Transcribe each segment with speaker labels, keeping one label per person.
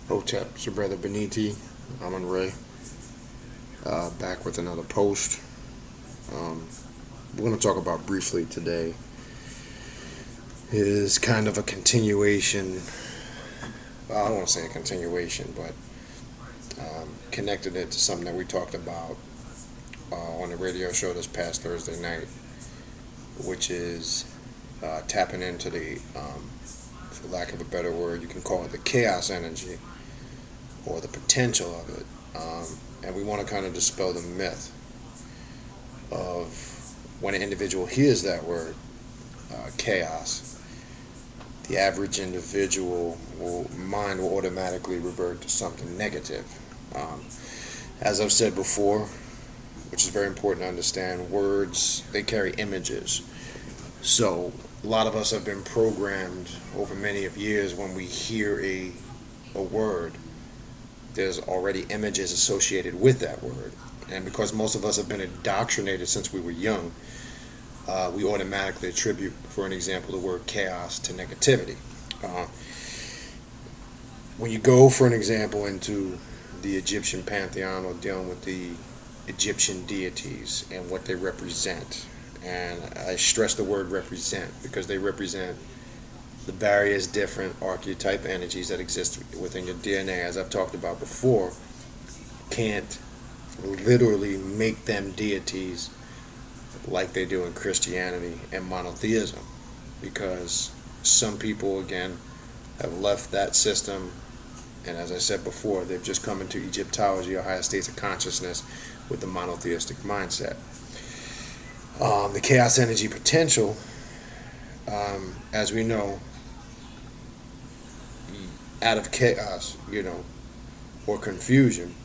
Speaker 1: Hotep, it's your brother Beniti. I'm on Ray. Back with another post. Um, we're going to talk about briefly today is kind of a continuation. Well, I don't want to say a continuation, but connected it to something that we talked about on the radio show this past Thursday night, which is tapping into for lack of a better word, you can call it the chaos energy or the potential of it. And we want to kind of dispel the myth of when an individual hears that word, chaos, the average individual mind will automatically revert to something negative. Um, as I've said before, which is very important to understand, words, they carry images. So a lot of us have been programmed over many of years when we hear a word, there's already images associated with that word. And because most of us have been indoctrinated since we were young, we automatically attribute, for an example, the word chaos to negativity. Uh, when you go, for an example, into the Egyptian pantheon or dealing with the Egyptian deities and what they represent, and I stress the word represent because they represent the various different archetype energies that exist within your DNA, as I've talked about before, can't literally make them deities like they do in Christianity and monotheism, because some people, again, have left that system, and as I said before, they've just come into Egyptology or higher states of consciousness with the monotheistic mindset. The chaos energy potential, as we know, out of chaos, or confusion,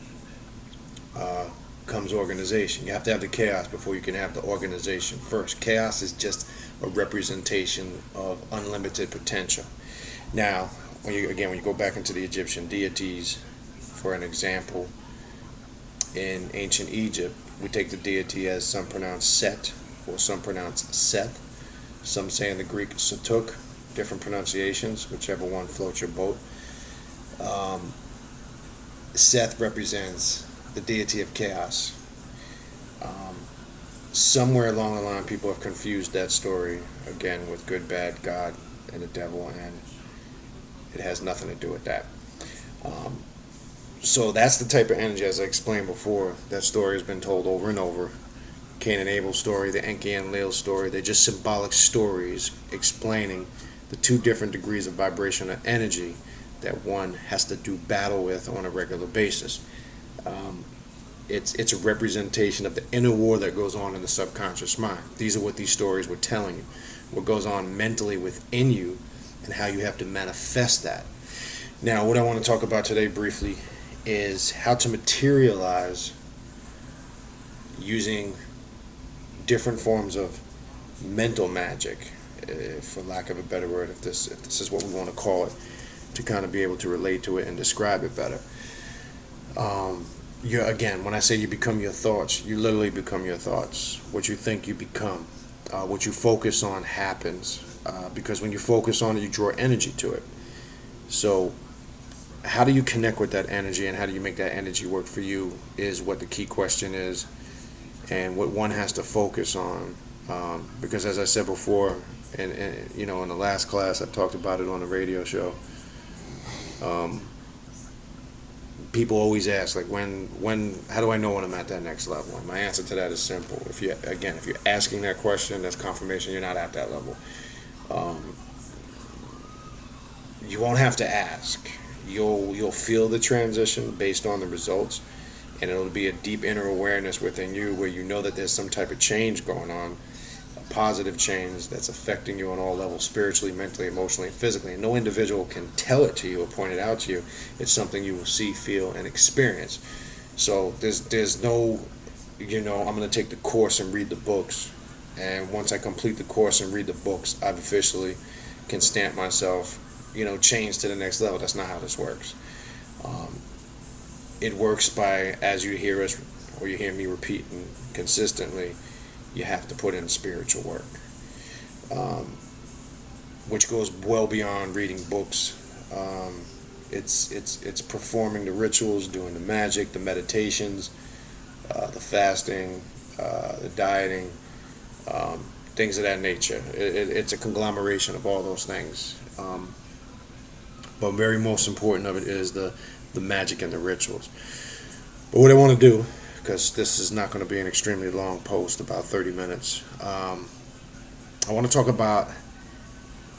Speaker 1: comes organization. You have to have the chaos before you can have the organization first. Chaos is just a representation of unlimited potential. Now, when you go back into the Egyptian deities, for an example, in ancient Egypt, we take the deity as some pronounce Set or some pronounce Seth. Some say in the Greek Satuk, different pronunciations, whichever one floats your boat. Um, Seth represents the deity of chaos. Um, Somewhere along the line, people have confused that story again with good, bad, God, and the devil, and it has nothing to do with that. Um, so that's the type of energy, as I explained before. That story has been told over and over. Cain and Abel's story, the Enki and Leo's story, they're just symbolic stories explaining the two different degrees of vibration and energy that one has to do battle with on a regular basis. Um, it's a representation of the inner war that goes on in the subconscious mind. These are what these stories were telling you, what goes on mentally within you, and how you have to manifest that. Now, what I want to talk about today briefly is how to materialize using different forms of mental magic, for lack of a better word, if this is what we want to call it, to kind of be able to relate to it and describe it better. Again, when I say you become your thoughts, you literally become your thoughts. What you think, you become. What you focus on happens, because when you focus on it, you draw energy to it. So how do you connect with that energy and how do you make that energy work for you is what the key question is, and what one has to focus on. Because as I said before, and in the last class I talked about it on the radio show. People always ask, like, how do I know when I'm at that next level? And my answer to that is simple. If you're asking that question, that's confirmation you're not at that level. Um, you won't have to ask. You'll feel the transition based on the results, and it'll be a deep inner awareness within you where you know that there's some type of change going on, a positive change that's affecting you on all levels, spiritually, mentally, emotionally, and physically. And no individual can tell it to you or point it out to you. It's something you will see, feel, and experience. So there's no, I'm going to take the course and read the books, and once I complete the course and read the books, I've officially can stamp myself, change to the next level. That's not how this works. Um, it works by, as you hear us or you hear me repeating consistently, you have to put in spiritual work, um, which goes well beyond reading books, It's performing the rituals, doing the magic, the meditations, the fasting, the dieting, things of that nature. It's a conglomeration of all those things. But very most important of it is the magic and the rituals. But what I want to do, because this is not going to be an extremely long post, about 30 minutes, I want to talk about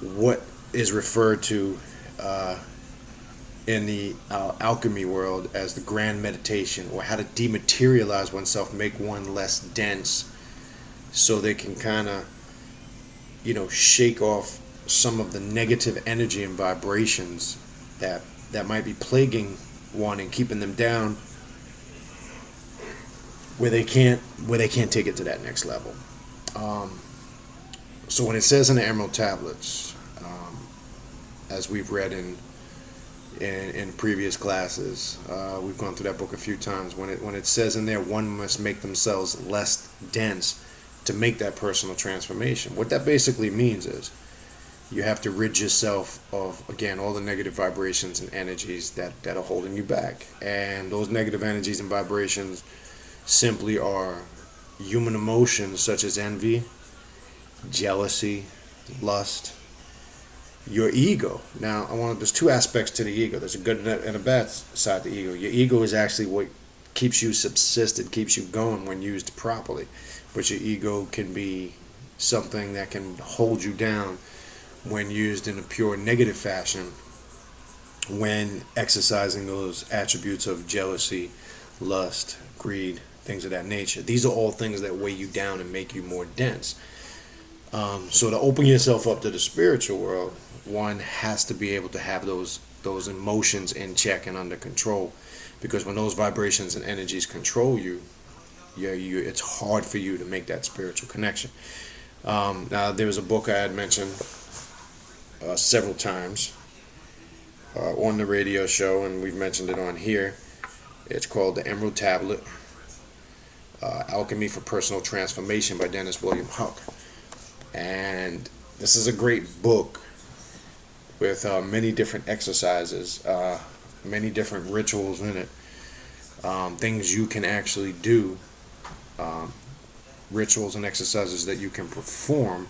Speaker 1: what is referred to in the alchemy world as the grand meditation, or how to dematerialize oneself, make one less dense, so they can kind of, shake off some of the negative energy and vibrations that might be plaguing one and keeping them down, where they can't take it to that next level. So when it says in the Emerald Tablets, as we've read in previous classes, we've gone through that book a few times. When it says in there, one must make themselves less dense to make that personal transformation. What that basically means is you have to rid yourself of, again, all the negative vibrations and energies that are holding you back. And those negative energies and vibrations simply are human emotions such as envy, jealousy, lust, your ego. Now, there's two aspects to the ego. There's a good and a bad side to the ego. Your ego is actually what keeps you subsisted, keeps you going when used properly. But your ego can be something that can hold you down when used in a pure negative fashion, when exercising those attributes of jealousy, lust, greed, things of that nature. These are all things that weigh you down and make you more dense. So to open yourself up to the spiritual world, one has to be able to have those emotions in check and under control, because when those vibrations and energies control you, it's hard for you to make that spiritual connection. Now, there was a book I had mentioned several times on the radio show, and we've mentioned it on here. It's called The Emerald Tablet, Alchemy for Personal Transformation by Dennis William Huck. And this is a great book with many different exercises, many different rituals in it, things you can actually do, rituals and exercises that you can perform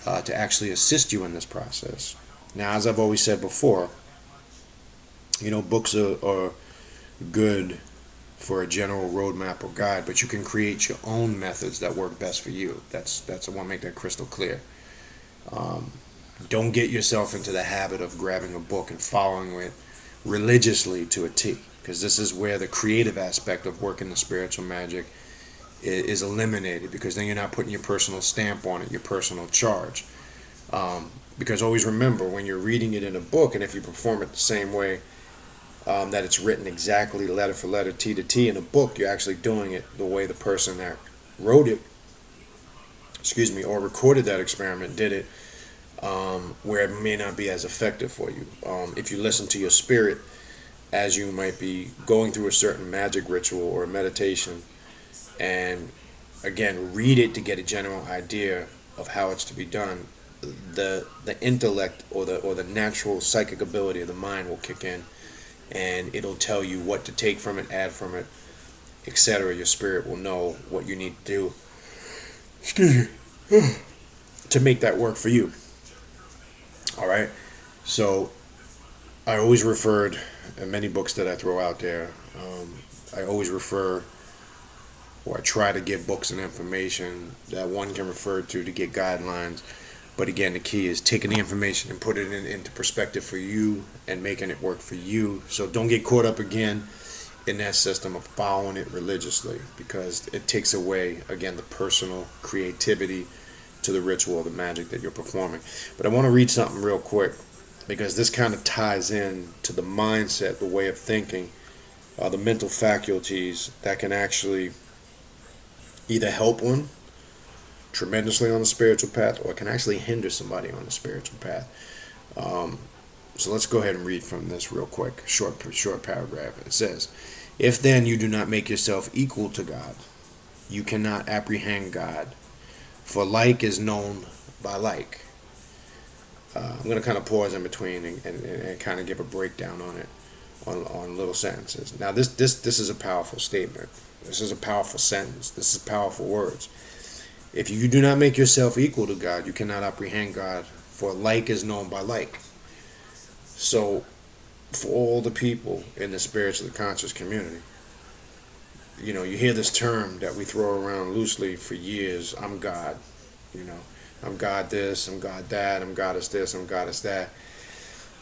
Speaker 1: to actually assist you in this process. Now, as I've always said before, books are good for a general roadmap or guide, but you can create your own methods that work best for you. I want to make that crystal clear. Don't get yourself into the habit of grabbing a book and following it religiously to a T, because this is where the creative aspect of working the spiritual magic is eliminated, because then you're not putting your personal stamp on it, your personal charge. Because always remember, when you're reading it in a book, and if you perform it the same way that it's written exactly letter for letter, T to T in a book, you're actually doing it the way the person that wrote it, or recorded that experiment did it, where it may not be as effective for you. If you listen to your spirit as you might be going through a certain magic ritual or a meditation, and again read it to get a general idea of how it's to be done, the intellect or the natural psychic ability of the mind will kick in, and it'll tell you what to take from it, add from it, etc. Your spirit will know what you need to do to make that work for you. All right. So I always referred, in many books that I throw out there, I always refer, or I try to give books and information that one can refer to get guidelines. But again, the key is taking the information and put it into perspective for you and making it work for you. So don't get caught up again in that system of following it religiously, because it takes away, again, the personal creativity to the ritual or the magic that you're performing. But I want to read something real quick, because this kind of ties in to the mindset, the way of thinking, the mental faculties that can actually either help one tremendously on the spiritual path, or it can actually hinder somebody on the spiritual path. So let's go ahead and read from this real quick, short paragraph. It says, "If then you do not make yourself equal to God, you cannot apprehend God, for like is known by like." I'm going to kind of pause in between and kind of give a breakdown on it, on little sentences. Now, this is a powerful statement. This is a powerful sentence. This is powerful words. If you do not make yourself equal to God, you cannot apprehend God, for like is known by like. So, for all the people in the spiritually conscious community, you know, you hear this term that we throw around loosely for years, I'm God. You know, I'm God this, I'm God that, I'm Goddess this, I'm Goddess that.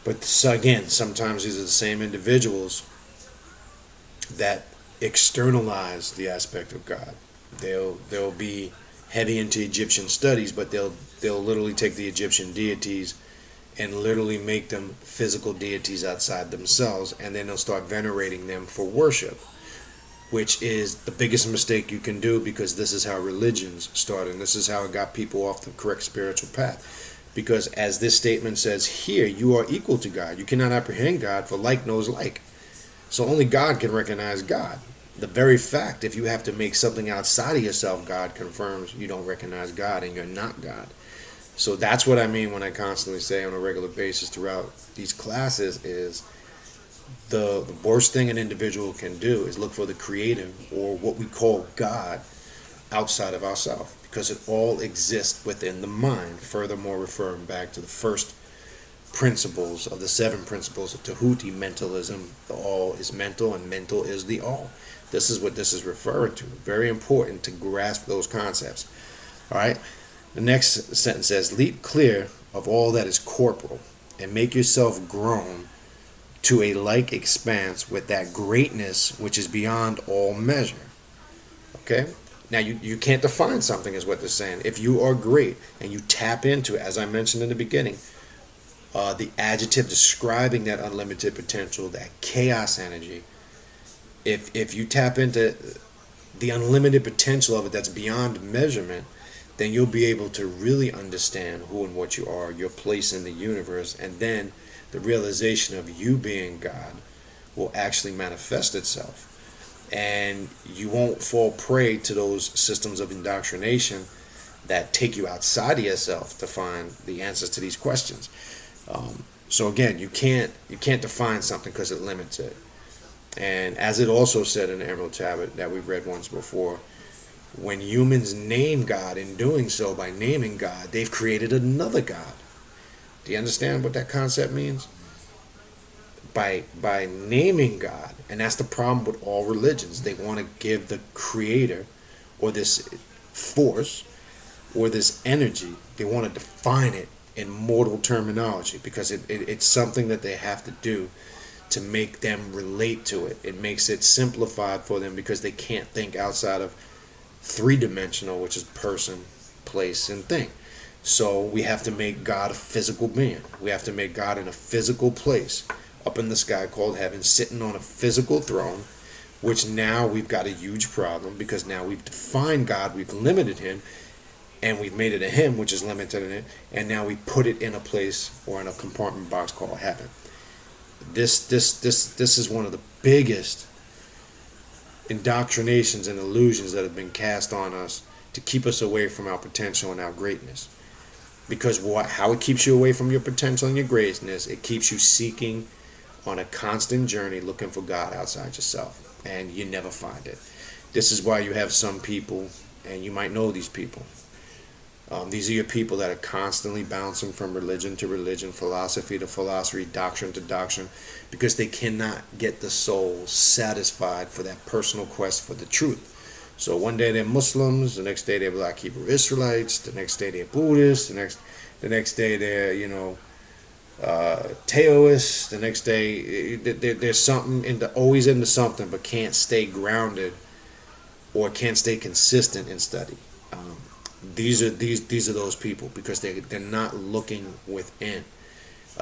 Speaker 1: But so again, sometimes these are the same individuals that externalize the aspect of God. They'll be heavy into Egyptian studies, but they'll literally take the Egyptian deities and literally make them physical deities outside themselves, and then they'll start venerating them for worship, which is the biggest mistake you can do, because this is how religions started, and this is how it got people off the correct spiritual path. Because as this statement says here, you are equal to God. You cannot apprehend God, for like knows like. So only God can recognize God. The very fact, if you have to make something outside of yourself God, confirms you don't recognize God and you're not God. So that's what I mean when I constantly say on a regular basis throughout these classes is the worst thing an individual can do is look for the creative, or what we call God, outside of ourselves, because it all exists within the mind. Furthermore, referring back to the first principles of the 7 principles of Tahuti mentalism, the all is mental and mental is the all. This is what this is referring to. Very important to grasp those concepts. All right. The next sentence says, leap clear of all that is corporal and make yourself grown to a like expanse with that greatness which is beyond all measure. Okay? Now, you can't define something, is what they're saying. If you are great and you tap into, as I mentioned in the beginning, the adjective describing that unlimited potential, that chaos energy, if you tap into the unlimited potential of it that's beyond measurement, then you'll be able to really understand who and what you are, your place in the universe, and then the realization of you being God will actually manifest itself. And you won't fall prey to those systems of indoctrination that take you outside of yourself to find the answers to these questions. So again, you can't define something because it limits it. And as it also said in the Emerald Tablet that we've read once before, when humans name God, in doing so, by naming God, they've created another God. Do you understand what that concept means? By naming God, and that's the problem with all religions. They want to give the creator, or this force, or this energy, they want to define it in mortal terminology, because it's something that they have to do to make them relate to it. It makes it simplified for them because they can't think outside of 3-dimensional, which is person, place, and thing. So we have to make God a physical being. We have to make God in a physical place up in the sky called heaven, sitting on a physical throne, which now we've got a huge problem, because now we've defined God, we've limited him, and we've made it a him, which is limited in it, and now we put it in a place or in a compartment box called heaven. This is one of the biggest indoctrinations and illusions that have been cast on us to keep us away from our potential and our greatness. Because how it keeps you away from your potential and your greatness, it keeps you seeking on a constant journey looking for God outside yourself, and you never find it. This is why you have some people, and you might know these people. These are your people that are constantly bouncing from religion to religion, philosophy to philosophy, doctrine to doctrine, because they cannot get the soul satisfied for that personal quest for the truth. So one day they're Muslims, the next day they're Black Hebrew Israelites, the next day they're Buddhists, the next day they're Taoists, the next day there's something always into something, but can't stay grounded or can't stay consistent in study. These are those people, because they're not looking within.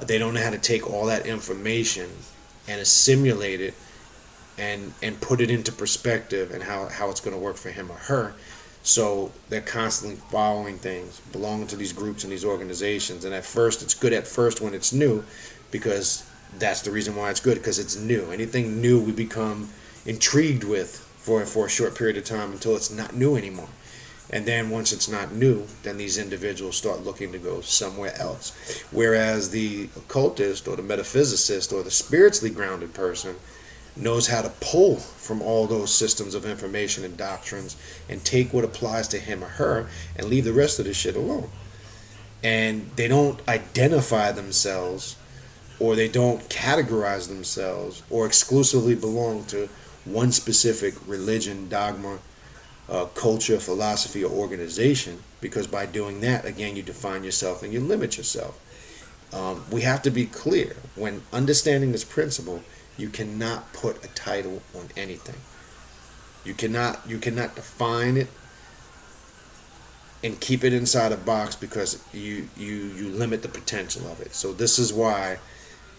Speaker 1: They don't know how to take all that information and assimilate it and put it into perspective and how it's going to work for him or her. So they're constantly following things, belonging to these groups and these organizations. And at first, it's good at first when it's new, because that's the reason why it's good, because it's new. Anything new we become intrigued with for a short period of time until it's not new anymore. And then once it's not new, then these individuals start looking to go somewhere else. Whereas the occultist or the metaphysicist or the spiritually grounded person knows how to pull from all those systems of information and doctrines and take what applies to him or her and leave the rest of the shit alone. And they don't identify themselves, or they don't categorize themselves or exclusively belong to one specific religion, dogma, culture, philosophy, or organization, because by doing that, again, you define yourself and you limit yourself. We have to be clear when understanding this principle. You cannot put a title on anything. You cannot define it and keep it inside a box, because you limit the potential of it. So this is why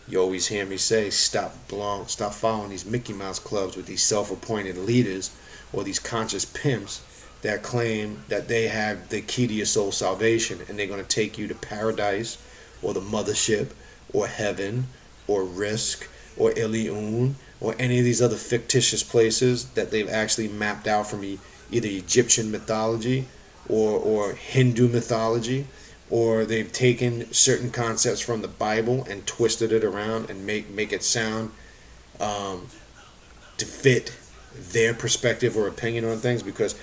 Speaker 1: you always hear me say, stop following these Mickey Mouse clubs with these self-appointed leaders or these conscious pimps that claim that they have the key to your soul salvation and they're going to take you to paradise or the mothership or heaven or risk or Ilion or any of these other fictitious places that they've actually mapped out from either Egyptian mythology or Hindu mythology, or they've taken certain concepts from the Bible and twisted it around and make it sound to fit their perspective or opinion on things. Because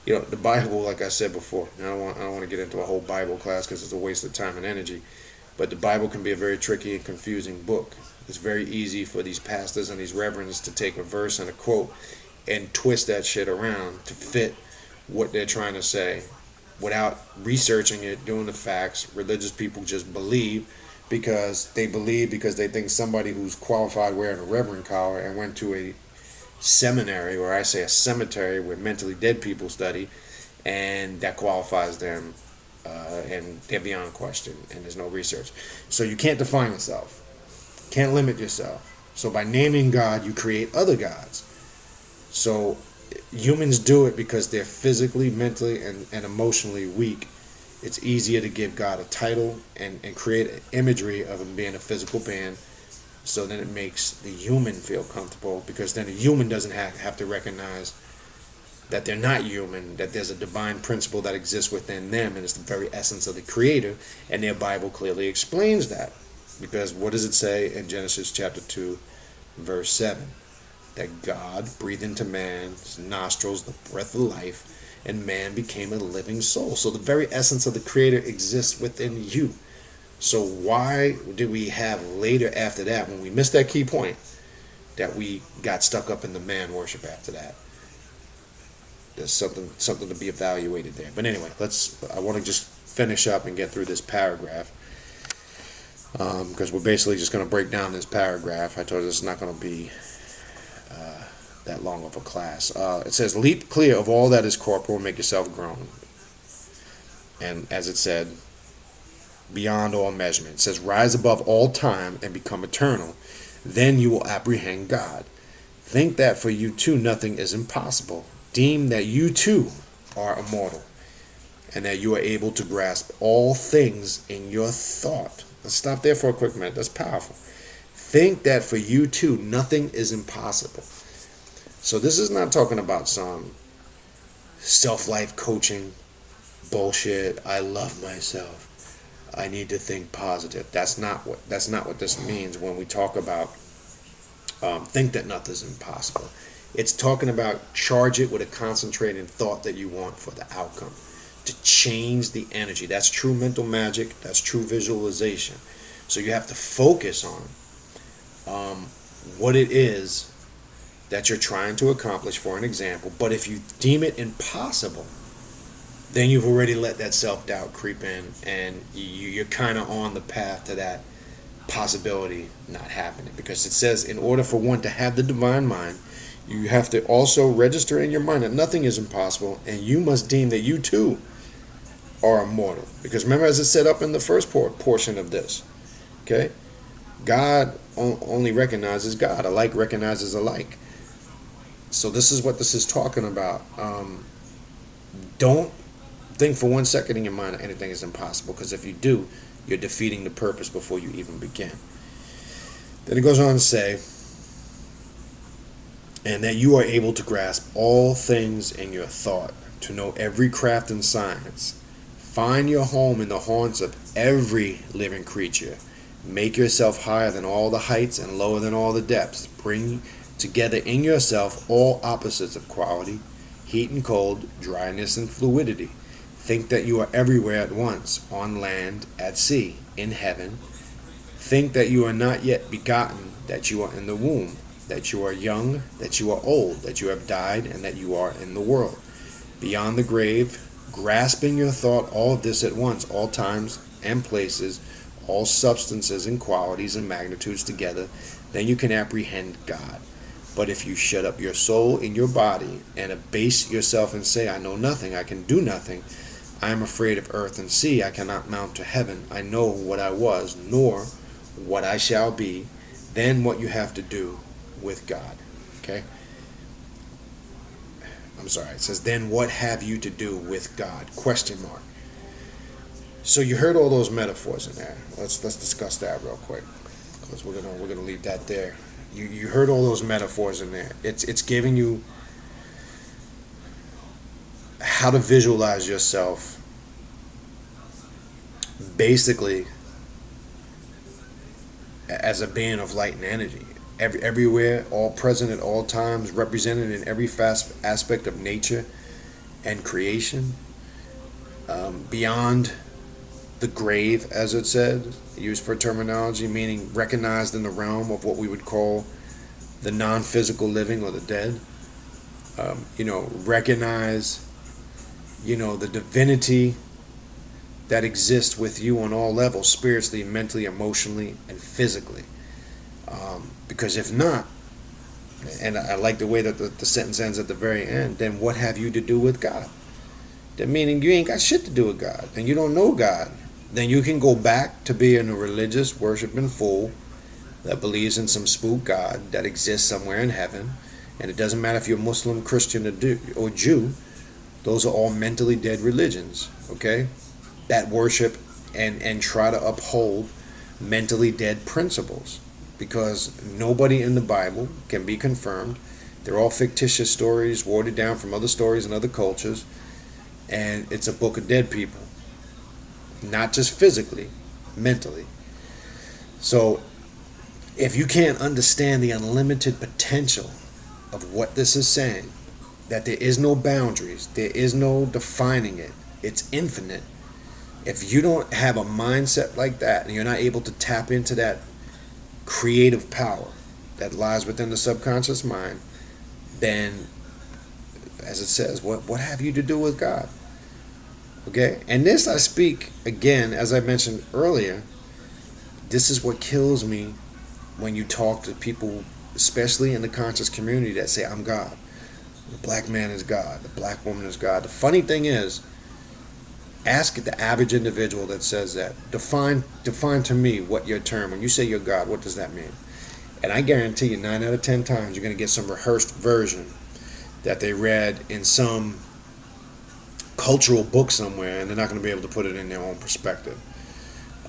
Speaker 1: the Bible, like I said before, I don't want to get into a whole Bible class because it's a waste of time and energy, but the Bible can be a very tricky and confusing book. It's very easy for these pastors and these reverends to take a verse and a quote and twist that shit around to fit what they're trying to say without researching it, doing the facts. Religious people just believe because they think somebody who's qualified wearing a reverend collar and went to a seminary, or I say a cemetery, where mentally dead people study, and that qualifies them, and they're beyond question, and there's no research. So you can't define yourself. Can't limit yourself. So by naming God, you create other gods. So humans do it because they're physically, mentally, and emotionally weak. It's easier to give God a title and create an imagery of him being a physical being, so then it makes the human feel comfortable, because then the human doesn't have to recognize that they're not human, that there's a divine principle that exists within them, and it's the very essence of the Creator, and their Bible clearly explains that. Because what does it say in Genesis chapter 2, verse 7? That God breathed into man's nostrils the breath of life, and man became a living soul. So the very essence of the Creator exists within you. So why do we have later after that, when we missed that key point, that we got stuck up in the man worship after that? There's something to be evaluated there. But anyway, I want to just finish up and get through this paragraph. Because we're basically just going to break down this paragraph. I told you this is not going to be that long of a class. It says, leap clear of all that is corporal and make yourself grown. And as it said, beyond all measurement. It says, rise above all time and become eternal. Then you will apprehend God. Think that for you too nothing is impossible. Deem that you too are immortal, and that you are able to grasp all things in your thought. Let's stop there for a quick minute. That's powerful. Think that for you too nothing is impossible. So this is not talking about some self-life coaching bullshit. I love myself. I need to think positive. That's not what this means when we talk about think that nothing's impossible. It's talking about charge it with a concentrated thought that you want for the outcome, to change the energy. That's true mental magic. That's true visualization. So you have to focus on what it is that you're trying to accomplish, for an example. But if you deem it impossible, then you've already let that self-doubt creep in, and you're kind of on the path to that possibility not happening. Because it says, in order for one to have the divine mind, you have to also register in your mind that nothing is impossible, and you must deem that you too are immortal. Because remember, as it said up in the first portion of this, okay, God only recognizes God. Alike recognizes alike. So this is what this is talking about. Don't think for 1 second in your mind that anything is impossible, because if you do, you're defeating the purpose before you even begin. Then it goes on to say, and that you are able to grasp all things in your thought. to know every craft and science. Find your home in the haunts of every living creature. Make yourself higher than all the heights and lower than all the depths. Bring together in yourself all opposites of quality, heat and cold, dryness and fluidity. Think that you are everywhere at once, on land, at sea, in heaven. Think that you are not yet begotten, that you are in the womb, that you are young, that you are old, that you have died, and that you are in the world. Beyond the grave, grasp in your thought all of this at once, all times and places, all substances and qualities and magnitudes together, then you can apprehend God. But if you shut up your soul in your body and abase yourself and say, I know nothing, I can do nothing, I am afraid of earth and sea, I cannot mount to heaven, I know what I was, nor what I shall be, then what you have to do with God. Okay? I'm sorry, it says, then what have you to do with God? Question mark. So you heard all those metaphors in there. Let's discuss that real quick, because we're gonna leave that there. You heard all those metaphors in there. It's giving you how to visualize yourself basically as a being of light and energy. Everywhere, all present at all times, represented in every aspect of nature and creation. Beyond the grave, as it said, used for terminology, meaning recognized in the realm of what we would call the non-physical living or the dead. Recognize, the divinity that exists with you on all levels, spiritually, mentally, emotionally, and physically. Because if not, and I like the way that the sentence ends at the very end, then what have you to do with God? That meaning you ain't got shit to do with God, and you don't know God. Then you can go back to being a religious, worshiping fool that believes in some spook God that exists somewhere in heaven. And it doesn't matter if you're Muslim, Christian, or Jew. Those are all mentally dead religions, okay? That worship and try to uphold mentally dead principles. Because nobody in the Bible can be confirmed. They're all fictitious stories, watered down from other stories and other cultures. And it's a book of dead people. Not just physically, mentally. So, if you can't understand the unlimited potential of what this is saying, that there is no boundaries, there is no defining it, it's infinite. If you don't have a mindset like that, and you're not able to tap into that creative power that lies within the subconscious mind, then, as it says, what have you to do with God? Okay? And this I speak, again, as I mentioned earlier, this is what kills me when you talk to people, especially in the conscious community, that say, I'm God. The black man is God. The black woman is God. The funny thing is, ask the average individual that says that, define to me what your term, when you say you're God, what does that mean? And I guarantee you 9 out of 10 times you're going to get some rehearsed version that they read in some cultural book somewhere, and they're not going to be able to put it in their own perspective.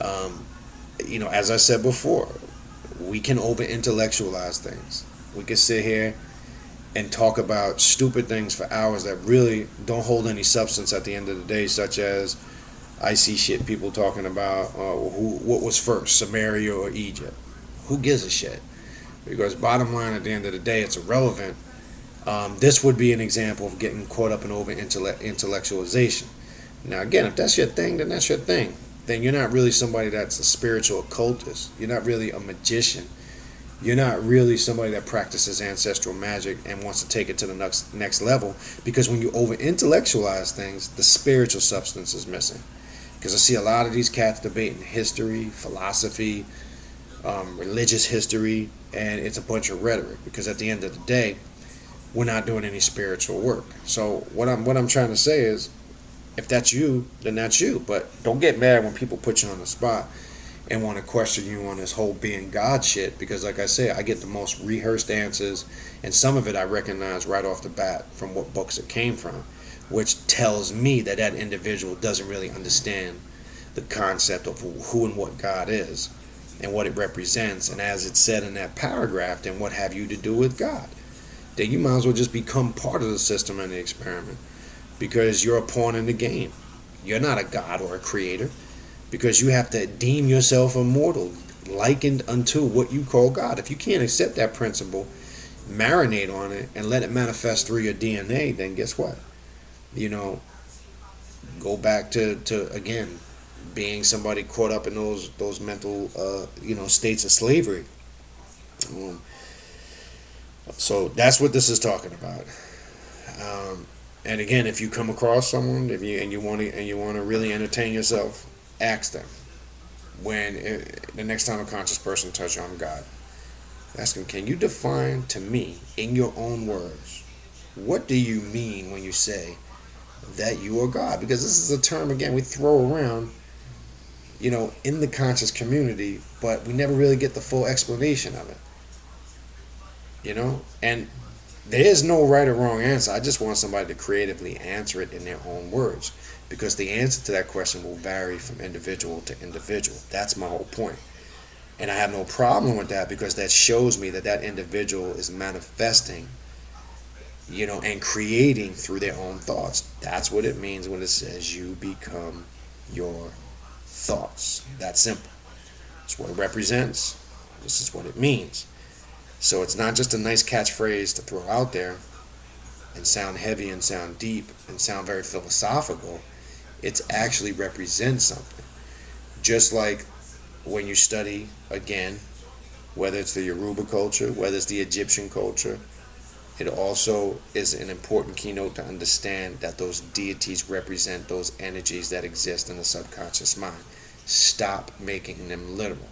Speaker 1: As I said before, we can over-intellectualize things. We can sit here and talk about stupid things for hours that really don't hold any substance at the end of the day, such as I see shit people talking about what was first, Samaria or Egypt. Who gives a shit? Because bottom line, at the end of the day, it's irrelevant. This would be an example of getting caught up in over-intellectualization. Now, again, if that's your thing, then that's your thing. Then you're not really somebody that's a spiritual occultist. You're not really a magician. You're not really somebody that practices ancestral magic and wants to take it to the next level. Because when you over-intellectualize things, the spiritual substance is missing. Because I see a lot of these cats debating history, philosophy, religious history, and it's a bunch of rhetoric. Because at the end of the day, we're not doing any spiritual work. So what I'm trying to say is, if that's you, then that's you. But don't get mad when people put you on the spot and want to question you on this whole being God shit. Because like I say, I get the most rehearsed answers, and some of it I recognize right off the bat from what books it came from, which tells me that individual doesn't really understand the concept of who and what God is and what it represents. And as it said in that paragraph, then what have you to do with God? Then you might as well just become part of the system and the experiment.
Speaker 2: because you're a pawn in the game. You're not a god or a creator, because you have to deem yourself immortal, likened unto what you call God. If you can't accept that principle, marinate on it, and let it manifest through your DNA, then guess what? You know, go back to again being somebody caught up in those mental states of slavery. Um, so that's what this is talking about. And again, if you come across someone, if you and you want to really entertain yourself, ask them the next time a conscious person touches you, I'm God. Ask them, can you define to me in your own words, what do you mean when you say that you are God? Because this is a term again we throw around, in the conscious community, but we never really get the full explanation of it. And there is no right or wrong answer. I just want somebody to creatively answer it in their own words, because the answer to that question will vary from individual to individual. That's my whole point. And I have no problem with that, because that shows me that that individual is manifesting, and creating through their own thoughts. That's what it means when it says you become your thoughts. That's simple. It's what it represents. This is what it means. So it's not just a nice catchphrase to throw out there and sound heavy and sound deep and sound very philosophical. It actually represents something. Just like when you study, again, whether it's the Yoruba culture, whether it's the Egyptian culture, it also is an important keynote to understand that those deities represent those energies that exist in the subconscious mind. Stop making them literal.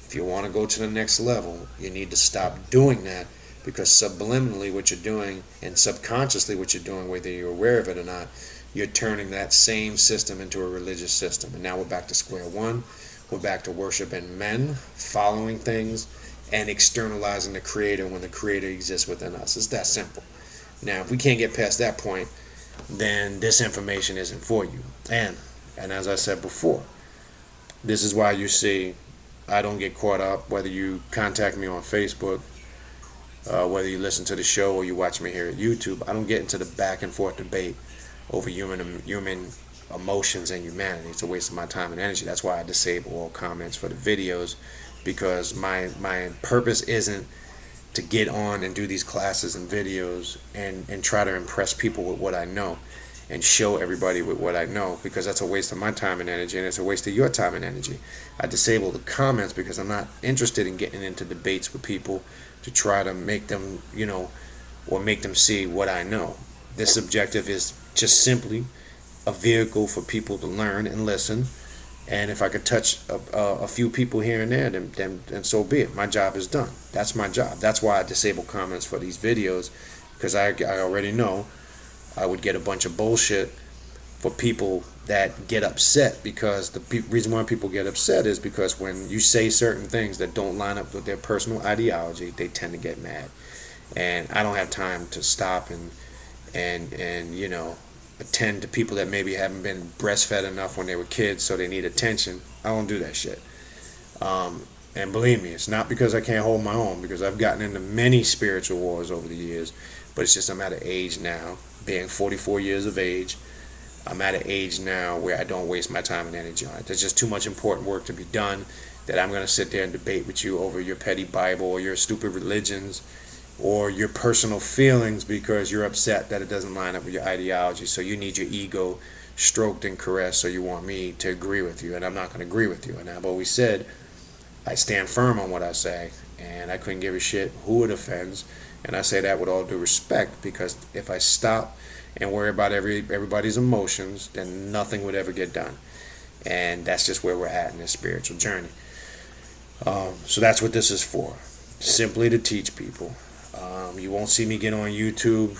Speaker 2: If you want to go to the next level, you need to stop doing that, because subliminally what you're doing and subconsciously what you're doing, whether you're aware of it or not, you're turning that same system into a religious system. And now we're back to square one. We're back to worshiping men, following things, and externalizing the creator when the creator exists within us. It's that simple. Now, if we can't get past that point, then this information isn't for you. And as I said before, this is why you see I don't get caught up, whether you contact me on Facebook, whether you listen to the show or you watch me here at YouTube. I don't get into the back and forth debate over human emotions and humanity. It's a waste of my time and energy. That's why I disable all comments for the videos, because my purpose isn't to get on and do these classes and videos and try to impress people with what I know and show everybody with what I know, because that's a waste of my time and energy, and it's a waste of your time and energy. I disable the comments because I'm not interested in getting into debates with people to try to make them, or make them see what I know. This objective is just simply a vehicle for people to learn and listen. And if I could touch a few people here and there, then so be it. My job is done. That's my job. That's why I disable comments for these videos, because I already know I would get a bunch of bullshit for people that get upset, because the reason why people get upset is because when you say certain things that don't line up with their personal ideology, they tend to get mad. And I don't have time to stop and attend to people that maybe haven't been breastfed enough when they were kids, so they need attention. I don't do that shit. And believe me, it's not because I can't hold my own, because I've gotten into many spiritual wars over the years, but it's just I'm at an age now, being 44 years of age, I'm at an age now where I don't waste my time and energy on it. There's just too much important work to be done that I'm going to sit there and debate with you over your petty Bible or your stupid religions or your personal feelings because you're upset that it doesn't line up with your ideology. So you need your ego stroked and caressed, so you want me to agree with you, and I'm not going to agree with you. And I've always said I stand firm on what I say, and I couldn't give a shit who it offends. And I say that with all due respect, because if I stop and worry about everybody's emotions, then nothing would ever get done. And that's just where we're at in this spiritual journey. So that's what this is for, simply to teach people. You won't see me get on YouTube.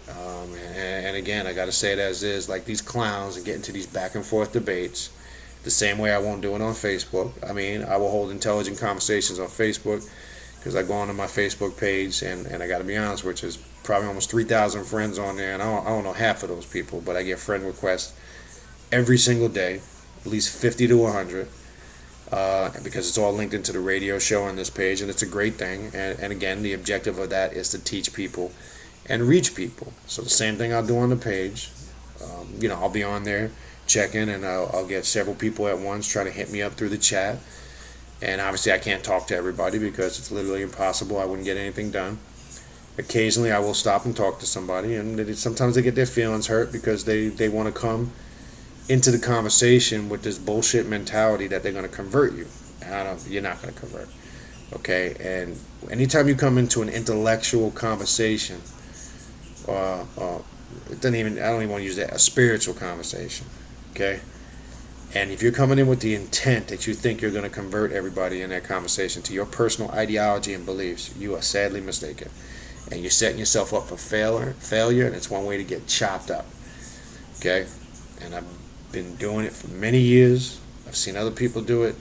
Speaker 2: And again, I got to say it as is, like these clowns and get into these back and forth debates the same way I won't do it on Facebook. I mean, I will hold intelligent conversations on Facebook, because I go onto my Facebook page, and I got to be honest with you, there's probably almost 3,000 friends on there, and I don't know half of those people, but I get friend requests every single day, at least 50 to 100, because it's all linked into the radio show on this page, and it's a great thing. And again, the objective of that is to teach people and reach people. So the same thing I'll do on the page, I'll be on there checking, and I'll get several people at once try to hit me up through the chat. And obviously, I can't talk to everybody because it's literally impossible. I wouldn't get anything done. Occasionally, I will stop and talk to somebody, and sometimes they get their feelings hurt because they want to come into the conversation with this bullshit mentality that they're going to convert you. You're not going to convert. Okay? And anytime you come into an intellectual conversation, I don't even want to use that, a spiritual conversation. Okay? And if you're coming in with the intent that you think you're going to convert everybody in that conversation to your personal ideology and beliefs, you are sadly mistaken. And you're setting yourself up for failure, and it's one way to get chopped up. Okay? And I've been doing it for many years. I've seen other people do it.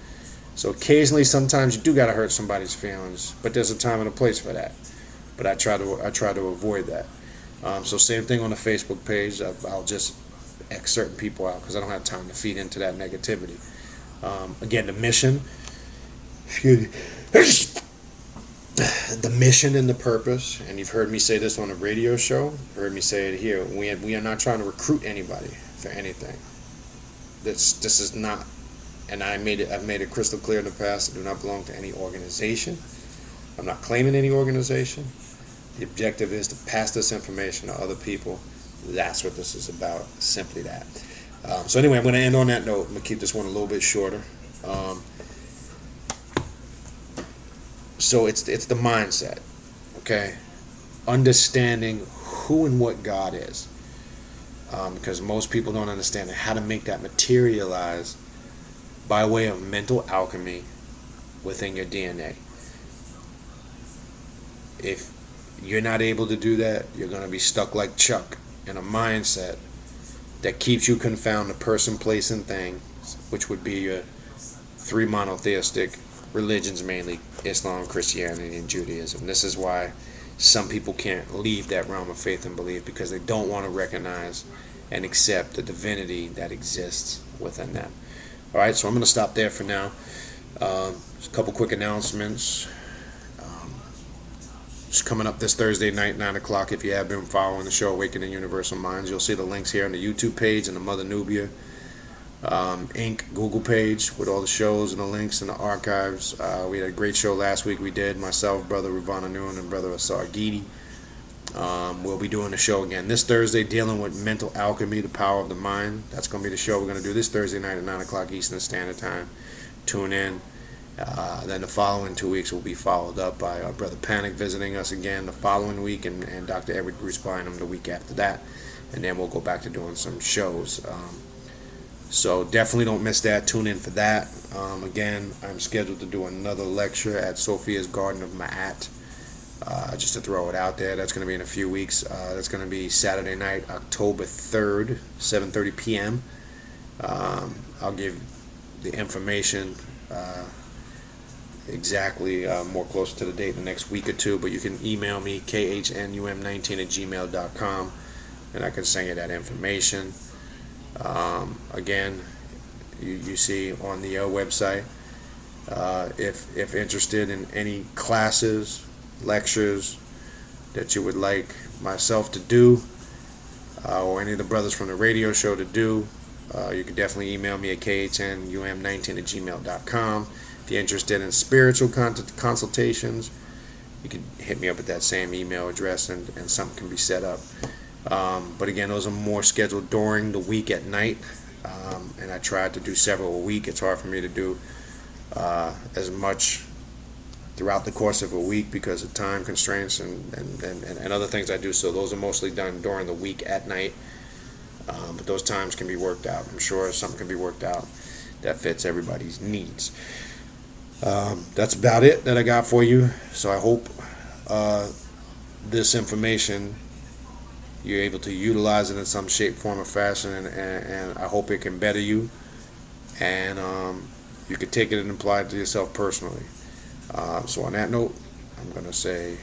Speaker 2: So occasionally, sometimes you do got to hurt somebody's feelings, but there's a time and a place for that. But I try to avoid that. So same thing on the Facebook page. I'll just X certain people out because I don't have time to feed into that negativity. Again, the mission, the mission and the purpose, and you've heard me say this on a radio show, heard me say it here. We are not trying to recruit anybody for anything. This is not, and I've made it crystal clear in the past. I do not belong to any organization. I'm not claiming any organization. The objective is to pass this information to other people. That's what this is about, simply that. So anyway, I'm going to end on that note. I'm going to keep this one a little bit shorter. So it's the mindset, okay? Understanding who and what God is. Because most people don't understand how to make that materialize by way of mental alchemy within your DNA. If you're not able to do that, you're going to be stuck like Chuck in a mindset that keeps you confound to person, place, and thing, which would be your three monotheistic religions, mainly Islam, Christianity, and Judaism. This is why some people can't leave that realm of faith and belief, because they don't want to recognize and accept the divinity that exists within them. All right, so I'm going to stop there for now. Just a couple quick announcements. It's coming up this Thursday night, 9 o'clock. If you have been following the show, Awakening Universal Minds, you'll see the links here on the YouTube page and the Mother Nubia Inc. Google page with all the shows and the links and the archives. We had a great show last week. We did, myself, Brother Ravana Noon, and Brother Asar Gidi. We'll be doing the show again this Thursday, dealing with mental alchemy, the power of the mind. That's going to be the show we're going to do this Thursday night at 9 o'clock Eastern Standard Time. Tune in. Then the following 2 weeks will be followed up by our Brother Panic visiting us again the following week, and Dr. Edward Bruce Bynum the week after that. And then we'll go back to doing some shows. So definitely don't miss that. Tune in for that. Again, I'm scheduled to do another lecture at Sophia's Garden of Ma'at. Just to throw it out there, that's going to be in a few weeks. That's going to be Saturday night, October 3rd, 7:30 p.m. I'll give the information exactly more closer to the date in the next week or two, but you can email me khnum19@gmail.com, and I can send you that information. Again, you see on the website, if interested in any classes, lectures that you would like myself to do, or any of the brothers from the radio show to do, you can definitely email me at khnum19@gmail.com. If you're interested in spiritual consultations, you can hit me up at that same email address, and something can be set up. But again, those are more scheduled during the week at night, and I tried to do several a week. It's hard for me to do as much throughout the course of a week because of time constraints and other things I do. So those are mostly done during the week at night, but those times can be worked out. I'm sure something can be worked out that fits everybody's needs. That's about it that I got for you. So I hope this information, you're able to utilize it in some shape, form, or fashion, and I hope it can better you, and you can take it and apply it to yourself personally. So on that note, I'm going to say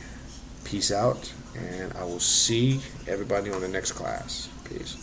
Speaker 2: peace out, and I will see everybody on the next class. Peace.